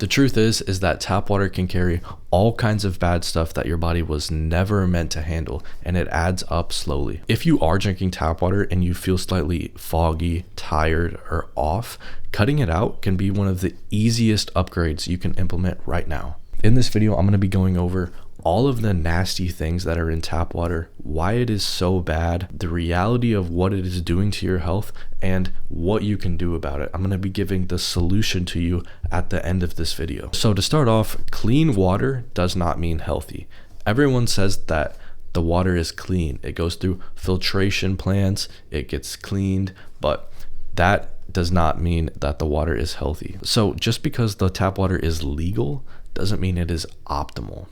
The truth is that tap water can carry all kinds of bad stuff that your body was never meant to handle, and it adds up slowly. If you are drinking tap water and you feel slightly foggy, tired, or off, cutting it out can be one of the easiest upgrades you can implement right now. In this video, I'm going to be going over all of the nasty things that are in tap water, why it is so bad, the reality of what it is doing to your health, and what you can do about it. I'm going to be giving the solution to you at the end of this video. So to start off, clean water does not mean healthy. Everyone says that the water is clean. It goes through filtration plants, it gets cleaned, but that does not mean that the water is healthy. So just because the tap water is legal doesn't mean it is optimal.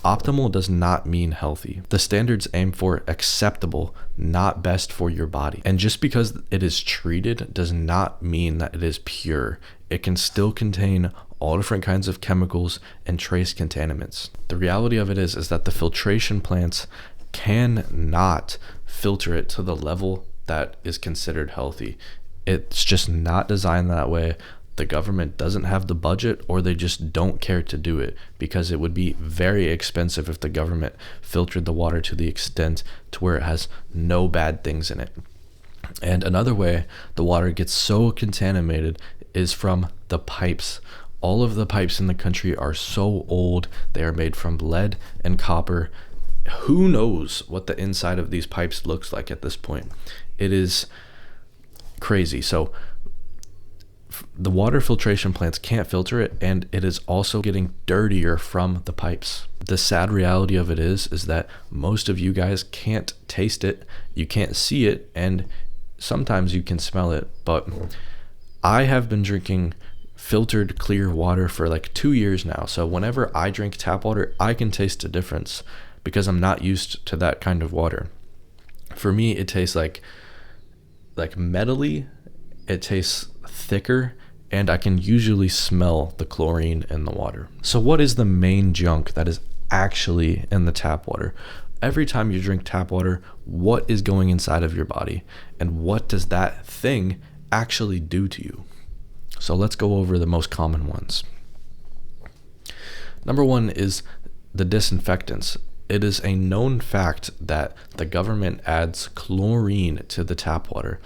Optimal does not mean healthy. The standards aim for acceptable, not best for your body. And just because it is treated does not mean that it is pure. It can still contain all different kinds of chemicals and trace contaminants. The reality of it is that the filtration plants cannot filter it to the level that is considered healthy. It's just not designed that way. The government doesn't have the budget, or they just don't care to do it, because it would be very expensive if the government filtered the water to the extent to where it has no bad things in it. And another way the water gets so contaminated is from the pipes. All of the pipes in the country are so old. They are made from lead and copper. Who knows what the inside of these pipes looks like at this point? It is crazy. So the water filtration plants can't filter it, and it is also getting dirtier from the pipes. The sad reality of it is that most of you guys can't taste it, you can't see it, and sometimes you can smell it. But I have been drinking filtered clear water for like 2 years now, so whenever I drink tap water, I can taste a difference because I'm not used to that kind of water. For me, it tastes like metally. It tastes thicker, and I can usually smell the chlorine in the water. So what is the main junk that is actually in the tap water? Every time you drink tap water, what is going inside of your body, and what does that thing actually do to you? So let's go over the most common ones. Number one is the disinfectants. It is a known fact that the government adds chlorine to the tap water,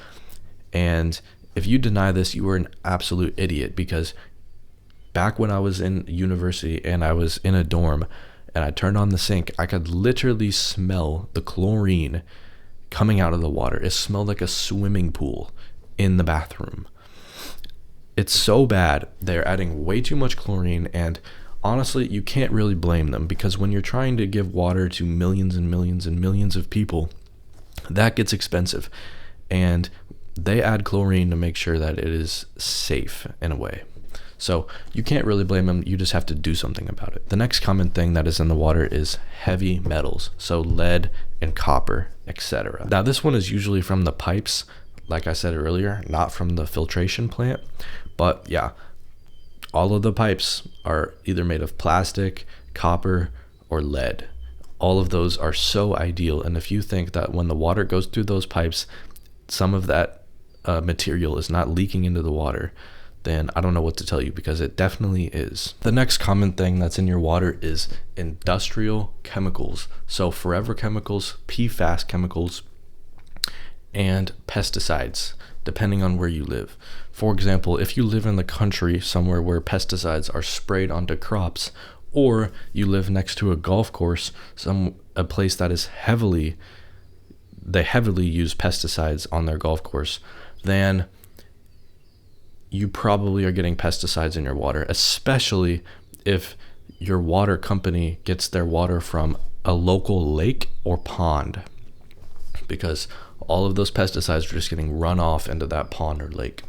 and if you deny this, you are an absolute idiot, because back when I was in university and I was in a dorm and I turned on the sink, I could literally smell the chlorine coming out of the water. It smelled like a swimming pool in the bathroom. It's so bad. They're adding way too much chlorine, and honestly, you can't really blame them, because when you're trying to give water to millions and millions and millions of people, that gets expensive. And they add chlorine to make sure that it is safe in a way. So you can't really blame them. You just have to do something about it. The next common thing that is in the water is heavy metals. So lead and copper, etc. Now this one is usually from the pipes, like I said earlier, not from the filtration plant. But yeah, all of the pipes are either made of plastic, copper, or lead. All of those are so ideal. And if you think that when the water goes through those pipes, some of that material is not leaking into the water, then I don't know what to tell you, because it definitely is. The next common thing that's in your water is industrial chemicals. So forever chemicals, PFAS chemicals, and pesticides, depending on where you live. For example, if you live in the country somewhere where pesticides are sprayed onto crops, or you live next to a golf course, a place that is heavily use pesticides on their golf course, then you probably are getting pesticides in your water, especially if your water company gets their water from a local lake or pond, because all of those pesticides are just getting run off into that pond or lake.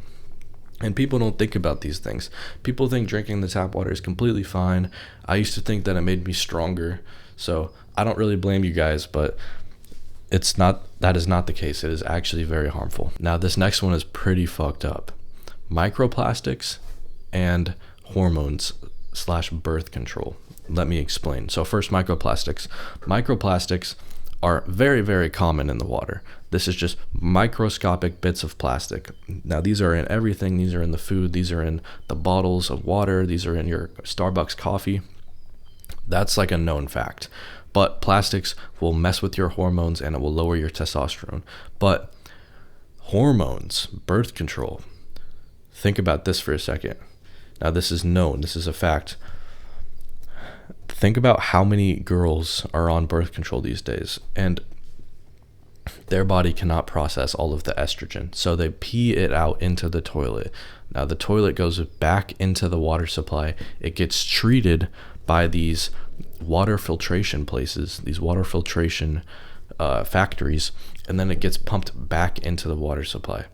And people don't think about these things. People think drinking the tap water is completely fine. I used to think that it made me stronger, so I don't really blame you guys, but that is not the case. It is actually very harmful. Now this next one is pretty fucked up. Microplastics and hormones / birth control. Let me explain. So first, microplastics. Microplastics are very, very common in the water. This is just microscopic bits of plastic. Now, these are in everything. These are in the food. These are in the bottles of water. These are in your Starbucks coffee. That's like a known fact. But plastics will mess with your hormones and it will lower your testosterone. But hormones, birth control, think about this for a second. Now, this is known. This is a fact. Think about how many girls are on birth control these days, and their body cannot process all of the estrogen, so they pee it out into the toilet. Now, the toilet goes back into the water supply. It gets treated by these water filtration places, these water filtration factories, and then it gets pumped back into the water supply.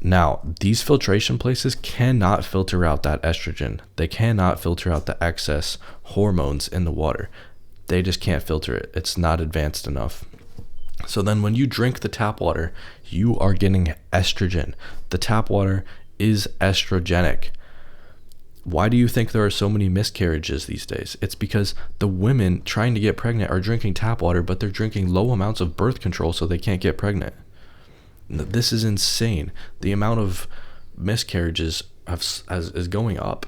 Now, these filtration places cannot filter out that estrogen. They cannot filter out the excess hormones in the water. They just can't filter it. It's not advanced enough. So then when you drink the tap water, you are getting estrogen. The tap water is estrogenic. Why do you think there are so many miscarriages these days? It's because the women trying to get pregnant are drinking tap water, but they're drinking low amounts of birth control so they can't get pregnant. This is insane. The amount of miscarriages is going up,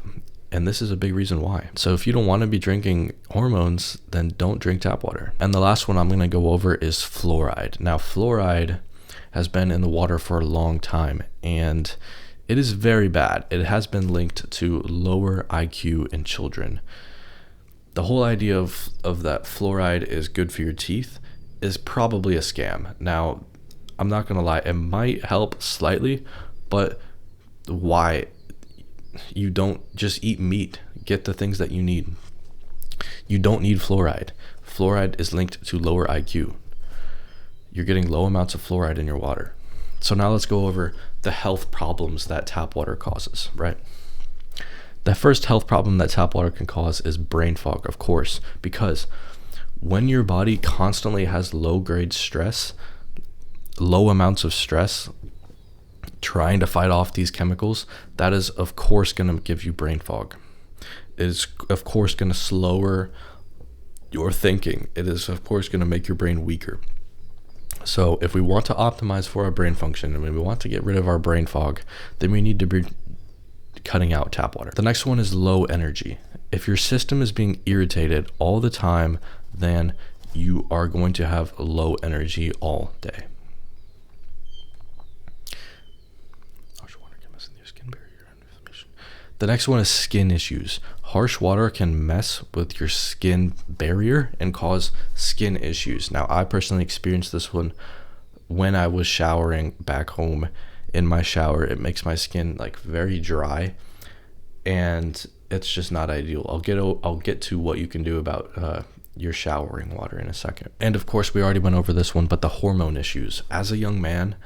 and this is a big reason why. So if you don't want to be drinking hormones, then don't drink tap water. And the last one I'm going to go over is fluoride. Now, fluoride has been in the water for a long time, and it is very bad. It has been linked to lower IQ in children. The whole idea of that fluoride is good for your teeth is probably a scam. Now, I'm not going to lie, it might help slightly, but why? You don't just eat meat. Get the things that you need. You don't need fluoride. Fluoride is linked to lower IQ. You're getting low amounts of fluoride in your water. So now let's go over the health problems that tap water causes, right? The first health problem that tap water can cause is brain fog, of course, because when your body constantly has low-grade stress, low amounts of stress, trying to fight off these chemicals, that is of course going to give you brain fog. It is of course going to slower your thinking. It is of course going to make your brain weaker. So if we want to optimize for our brain function and we want to get rid of our brain fog, then we need to be cutting out tap water. The next one is low energy. If your system is being irritated all the time, then you are going to have low energy all day. The next one is skin issues. Harsh water can mess with your skin barrier and cause skin issues. Now, I personally experienced this one when I was showering back home. In my shower, it makes my skin like very dry, and it's just not ideal. I'll get to what you can do about your showering water in a second. And of course, we already went over this one, but the hormone issues. As a young man,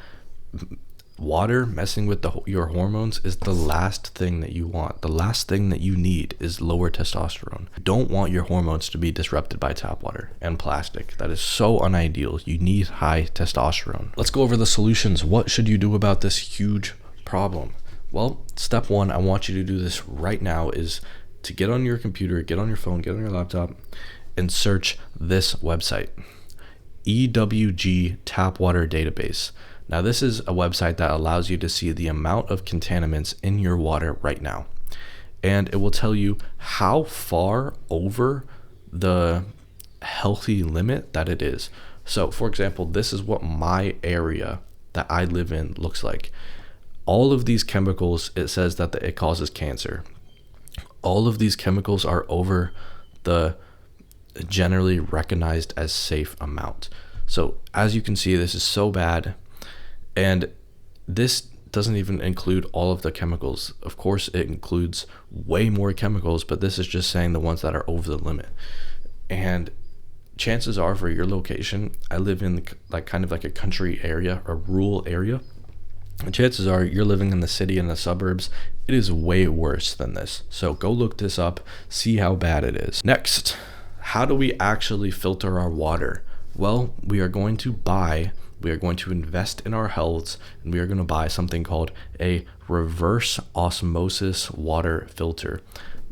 water messing with your hormones is the last thing that you want. The last thing that you need is lower testosterone. You don't want your hormones to be disrupted by tap water and plastic. That is so unideal. You need high testosterone. Let's go over the solutions. What should you do about this huge problem? Well, step one, I want you to do this right now, is to get on your computer, get on your phone, get on your laptop, and search this website, EWG Tap Water Database. Now, this is a website that allows you to see the amount of contaminants in your water right now. And it will tell you how far over the healthy limit that it is. So, for example, this is what my area that I live in looks like. All of these chemicals, it says that it causes cancer. All of these chemicals are over the generally recognized as safe amount. So, as you can see, this is so bad. And this doesn't even include all of the chemicals. Of course, it includes way more chemicals, but this is just saying the ones that are over the limit. And chances are, for your location, I live in like kind of like a country area, a rural area. And chances are you're living in the city and the suburbs. It is way worse than this. So go look this up, see how bad it is. Next, how do we actually filter our water? Well, we are going to invest in our health, and we are going to buy something called a reverse osmosis water filter.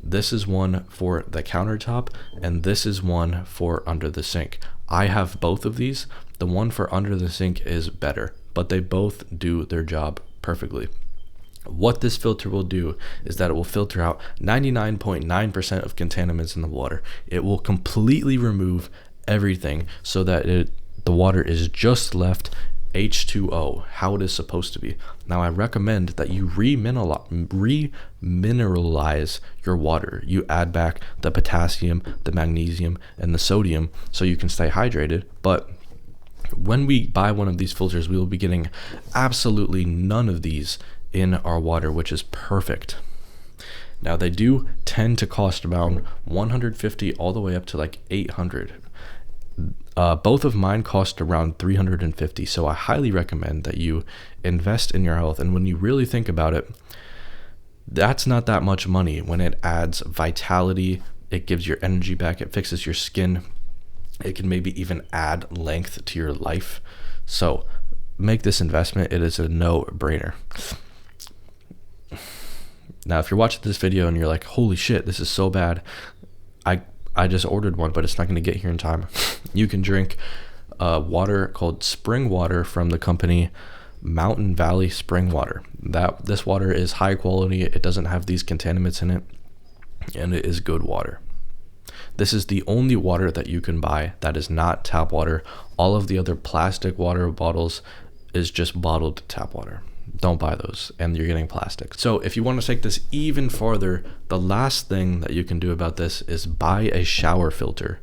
This is one for the countertop, and this is one for under the sink. I have both of these. The one for under the sink is better, but they both do their job perfectly. What this filter will do is that it will filter out 99.9% of contaminants in the water. It will completely remove everything so that the water is just left H2O, how it is supposed to be. Now, I recommend that you remineralize your water. You add back the potassium, the magnesium, and the sodium so you can stay hydrated. But when we buy one of these filters, we will be getting absolutely none of these in our water, which is perfect. Now, they do tend to cost around $150 all the way up to like $800. Both of mine cost around $350, so I highly recommend that you invest in your health. And when you really think about it, that's not that much money when it adds vitality, it gives your energy back, it fixes your skin, it can maybe even add length to your life. So make this investment. It is a no-brainer. Now, if you're watching this video and you're like, holy shit, this is so bad, I just ordered one, but it's not going to get here in time. You can drink water called spring water from the company Mountain Valley Spring Water. This water is high quality. It doesn't have these contaminants in it, and it is good water. This is the only water that you can buy that is not tap water. All of the other plastic water bottles is just bottled tap water. Don't buy those, and you're getting plastic. So if you want to take this even farther, the last thing that you can do about this is buy a shower filter.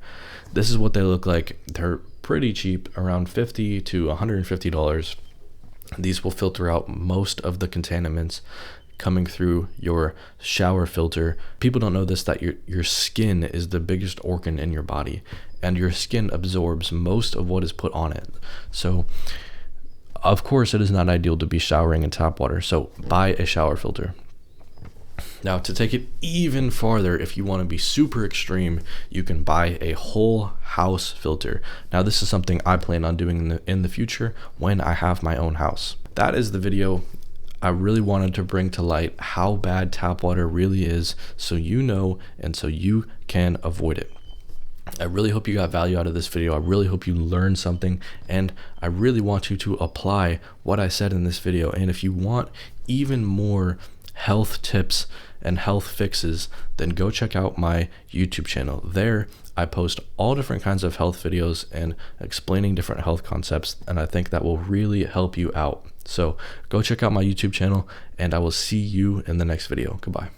This is what they look like. They're pretty cheap, around $50 to $150. These will filter out most of the contaminants coming through your shower filter. People don't know this, that your skin is the biggest organ in your body, and your skin absorbs most of what is put on it. So of course, it is not ideal to be showering in tap water, so buy a shower filter. Now, to take it even farther, if you want to be super extreme, you can buy a whole house filter. Now, this is something I plan on doing in the future when I have my own house. That is the video. I really wanted to bring to light how bad tap water really is, so you know and so you can avoid it. I really hope you got value out of this video. I really hope you learned something, and I really want you to apply what I said in this video. And if you want even more health tips and health fixes, then go check out my YouTube channel. There I post all different kinds of health videos and explaining different health concepts, and I think that will really help you out. So go check out my YouTube channel, and I will see you in the next video. Goodbye.